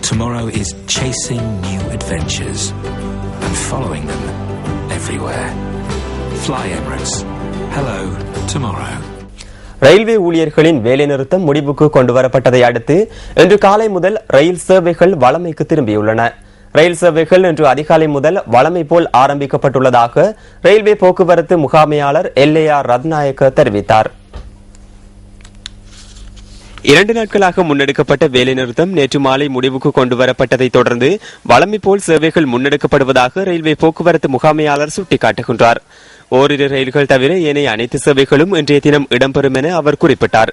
Tomorrow is chasing new adventures and following them everywhere. Fly Emirates. Hello, tomorrow. Railway ஊழியர்களின் வேலைநிறுத்தம் முடிவுக்கு கொண்டுவரப்பட்டதை அடுத்து இன்று காலை முதல் ரயில் சேவைகள் வழமைக்கு திரும்பியுள்ளன. ரயில் சேவைகள் இன்று அதிகாலை முதல் வழமை போல் ஆரம்பிக்கப்பட்டுள்ளதாக ரயில்வே போக்குவரத்து முகாமையாளர் LAR ரத்நாயக்க தெரிவித்தார். 2 நாட்களாக முன்னெடுக்கப்பட்ட வேலைநிறுத்தம் நேற்று மாலை முடிவுக்கு கொண்டுவரப்பட்டதை தொடர்ந்து வழமை போல் சேவைகள் முன்னெடுக்கப்படுவதாக ரயில்வே போக்குவரத்து முகாமையாளர் சுட்டிக்காட்டுகின்றார். ஓரிரு ரயில்கள் தவிர ஏனைய அனைத்து சேவைகளும் இன்றைய தினம் இடம்பெறும் என அவர் குறிப்பிட்டார்.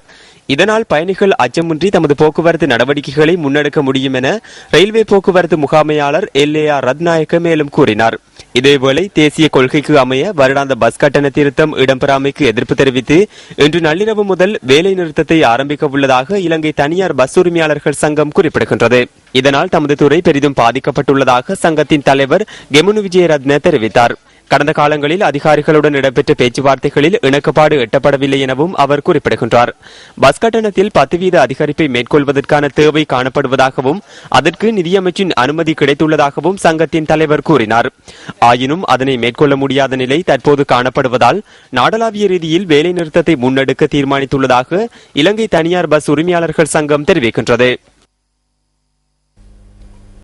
இதனால் பயணிகள் அச்சமின்றி தமது போக்குவரத்து நடவடிக்கைகளை முன்னெடுக்க முடியும் என ரயில்வே போக்குவரத்து முகாமையாளர் LAR ரத்நாயக்க மேலும் கூறினார். இதேவேளை தேசிய கொள்கைக்கு அமைய வருடாந்த பஸ் கட்டண திருத்தம் இடம்பெறாமைக்கு எதிர்ப்பு தெரிவித்து இன்று நள்ளிரவு முதல் வேலை நிறுத்தத்தை ஆரம்பிக்க உள்ளதாக இலங்கை தனியார் பஸ் உரிமையாளர்கள் சங்கம் குறிப்பிடுகின்றது. இதனால் தமது துறை பெரிதும் பாதிக்கப்பட்டுள்ளதாக சங்கத்தின் தலைவர் கெமுனு விஜயரத்ன தெரிவித்தார். கடந்த காலங்களில் அதிகாரிகளுடன் இடம்பெற்ற பேச்சுவார்த்தைகளில் இணக்கப்பாடு எட்டப்படவில்லை எனவும் அவர் குறிப்பிடுகின்றார். பஸ் கட்டணத்தில் 10% அதிகரிப்பை மேற்கொள்வதற்கான தேவை காணப்படுவதாகவும் அதற்கு நிதியமைச்சின் அனுமதி கிடைத்துள்ளதாகவும் சங்கத்தின் தலைவர் கூறினார். ஆயினும் அதனை மேற்கொள்ள முடியாத நிலை தற்போது காணப்படுவதால் நாடளாவிய ரீதியில் வேலை நிறுத்தத்தை முன்னெடுக்க தீர்மானித்துள்ளதாக இலங்கை தனியார் பஸ் உரிமையாளர்கள் சங்கம் தெரிவிக்கின்றது.